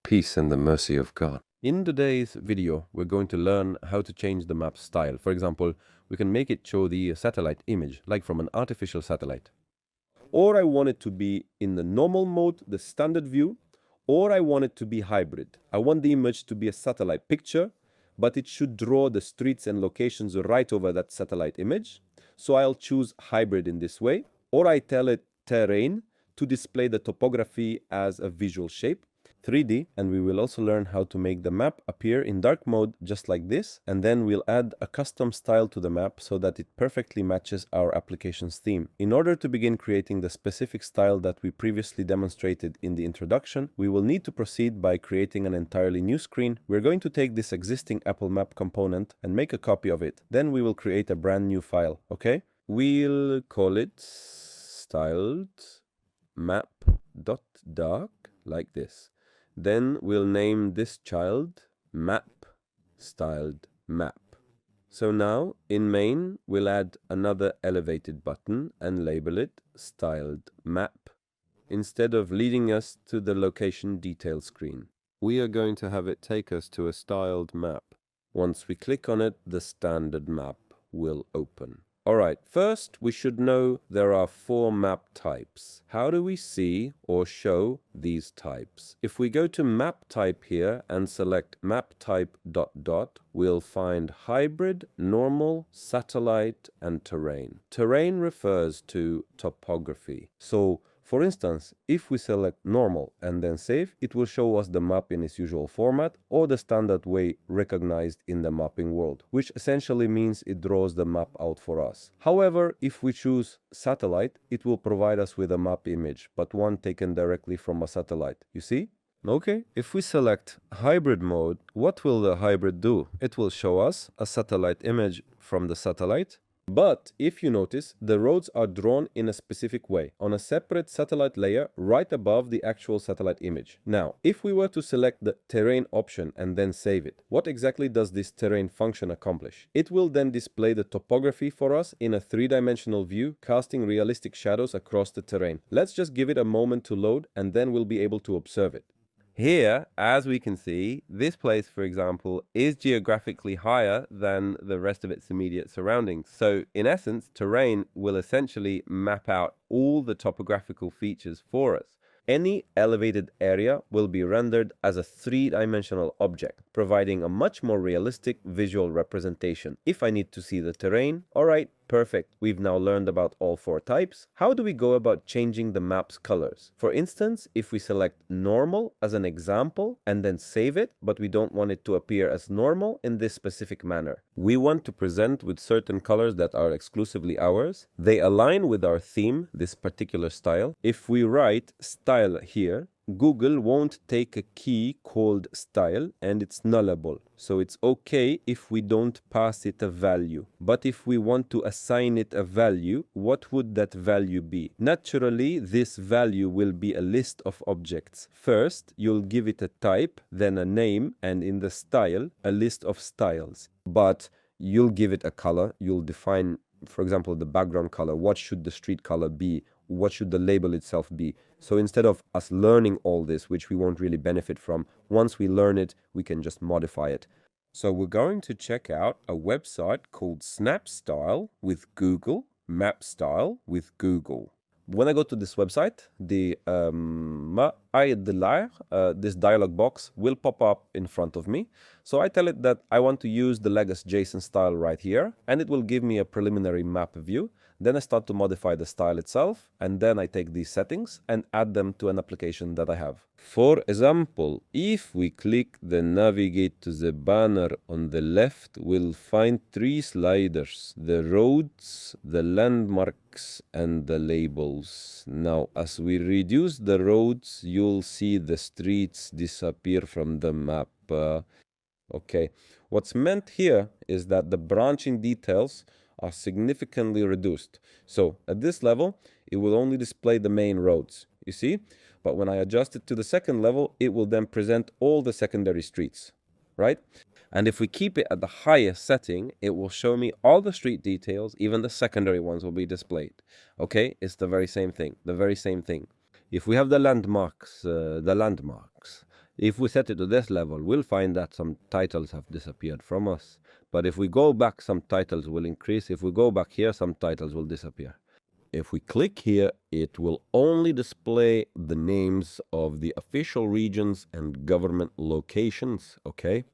Peace and the mercy of God. In today's video, we're going to learn how to change the map style. For example, we can make it show the satellite image, like from an artificial satellite. Or I want it to be in the normal mode, the standard view, or I want it to be hybrid. I want the image to be a satellite picture, but it should draw the streets and locations right over that satellite image. So I'll choose hybrid in this way, or I tell it terrain to display the topography as a visual shape. 3D, and we will also learn how to make the map appear in dark mode just like this, and then we'll add a custom style to the map so that it perfectly matches our application's theme. In order to begin creating the specific style that we previously demonstrated in the introduction, we will need to proceed by creating an entirely new screen. We're going to take this existing Apple Map component and make a copy of it. Then we will create a brand new file, okay? We'll call it styled map.dark like this. Then we'll name this child map styled map. So now in main, we'll add another elevated button and label it styled map instead of leading us to the location detail screen. We are going to have it take us to a styled map. Once we click on it, the standard map will open. Alright, first we should know there are 4 map types. How do we see or show these types? If we go to map type here and select map type ... we'll find hybrid, normal, satellite, and terrain. Terrain refers to topography. So, for instance, if we select normal and then save, it will show us the map in its usual format or the standard way recognized in the mapping world, which essentially means it draws the map out for us. However, if we choose satellite, it will provide us with a map image, but one taken directly from a satellite. You see? Okay, if we select hybrid mode, what will the hybrid do? It will show us a satellite image from the satellite. But if you notice, the roads are drawn in a specific way, on a separate satellite layer right above the actual satellite image. Now, if we were to select the terrain option and then save it, what exactly does this terrain function accomplish? It will then display the topography for us in a 3-dimensional view, casting realistic shadows across the terrain. Let's just give it a moment to load and then we'll be able to observe it. Here, as we can see, this place, for example, is geographically higher than the rest of its immediate surroundings. So, in essence, terrain will essentially map out all the topographical features for us. Any elevated area will be rendered as a 3-dimensional object, providing a much more realistic visual representation. If I need to see the terrain, alright, perfect. We've now learned about all 4 types. How do we go about changing the map's colors? For instance, if we select normal as an example and then save it, but we don't want it to appear as normal in this specific manner. We want to present with certain colors that are exclusively ours. They align with our theme, this particular style. If we write style here, Google won't take a key called style and it's nullable. So it's okay if we don't pass it a value. But if we want to assign it a value, what would that value be? Naturally, this value will be a list of objects. First, you'll give it a type, then a name, and in the style, a list of styles. But you'll give it a color. You'll define, for example, the background color. What should the street color be? What should the label itself be? So instead of us learning all this, which we won't really benefit from, once we learn it, we can just modify it. So we're going to check out a website called SnapStyle with Google, MapStyle with Google. When I go to this website, this dialog box will pop up in front of me. So I tell it that I want to use the legacy JSON style right here, and it will give me a preliminary map view. Then I start to modify the style itself, and then I take these settings and add them to an application that I have. For example, if we click the navigate to the banner on the left, we'll find 3 sliders: the roads, the landmarks, and the labels. Now, as we reduce the roads, you'll see the streets disappear from the map. Okay, what's meant here is that the branching details are significantly reduced. So at this level, it will only display the main roads, you see? But when I adjust it to the second level, it will then present all the secondary streets, right? And if we keep it at the highest setting, it will show me all the street details, even the secondary ones will be displayed. Okay, it's the very same thing, If we have the landmarks, If we set it to this level, we'll find that some titles have disappeared from us. But if we go back, some titles will increase. If we go back here, some titles will disappear. If we click here, it will only display the names of the official regions and government locations, okay?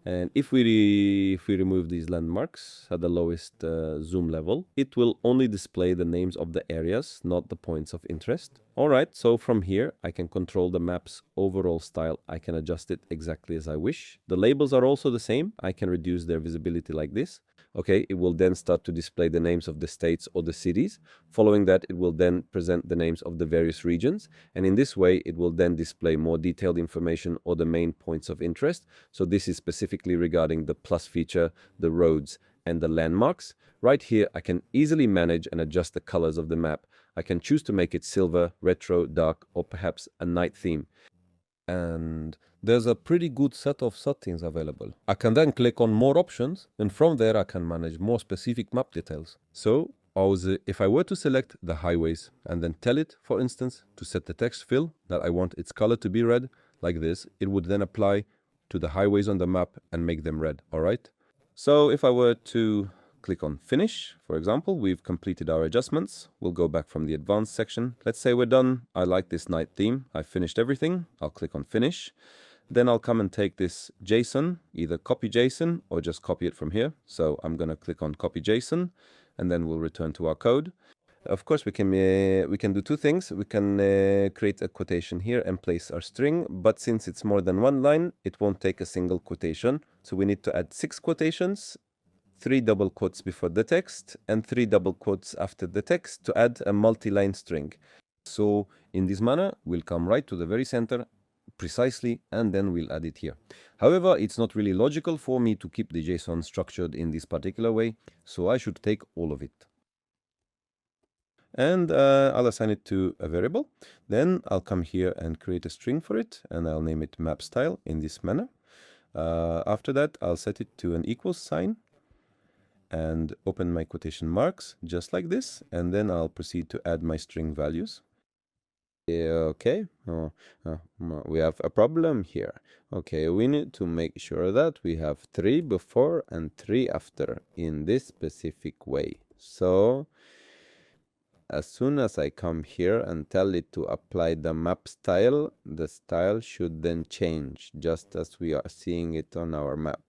And if we remove these landmarks at the lowest zoom level, it will only display the names of the areas, not the points of interest. All right, so from here, I can control the map's overall style. I can adjust it exactly as I wish. The labels are also the same. I can reduce their visibility like this. Okay, it will then start to display the names of the states or the cities. Following that, it will then present the names of the various regions. And in this way, it will then display more detailed information or the main points of interest. So this is specifically regarding the plus feature, the roads, and the landmarks. Right here, I can easily manage and adjust the colors of the map. I can choose to make it silver, retro, dark, or perhaps a night theme. And there's a pretty good set of settings available. I can then click on more options, and from there I can manage more specific map details. So if I were to select the highways and then tell it, for instance, to set the text fill that I want its color to be red, like this, it would then apply to the highways on the map and make them red, all right? So if I were to click on finish, for example, we've completed our adjustments. We'll go back from the advanced section. Let's say we're done. I like this night theme. I've finished everything. I'll click on finish. Then I'll come and take this JSON, either copy JSON or just copy it from here. So I'm going to click on copy JSON, and then we'll return to our code. Of course, we can do two things. We can create a quotation here and place our string, but since it's more than one line, it won't take a single quotation. So we need to add 6 quotations, 3 double quotes before the text, and 3 double quotes after the text to add a multi-line string. So in this manner, we'll come right to the very center precisely, and then we'll add it here. However, it's not really logical for me to keep the JSON structured in this particular way, so I should take all of it. And I'll assign it to a variable. Then I'll come here and create a string for it, and I'll name it map style in this manner. After that, I'll set it to an equals sign and open my quotation marks just like this, and then I'll proceed to add my string values. Okay, we have a problem here. Okay, we need to make sure that we have 3 before and 3 after in this specific way. So as soon as I come here and tell it to apply the map style, the style should then change just as we are seeing it on our map.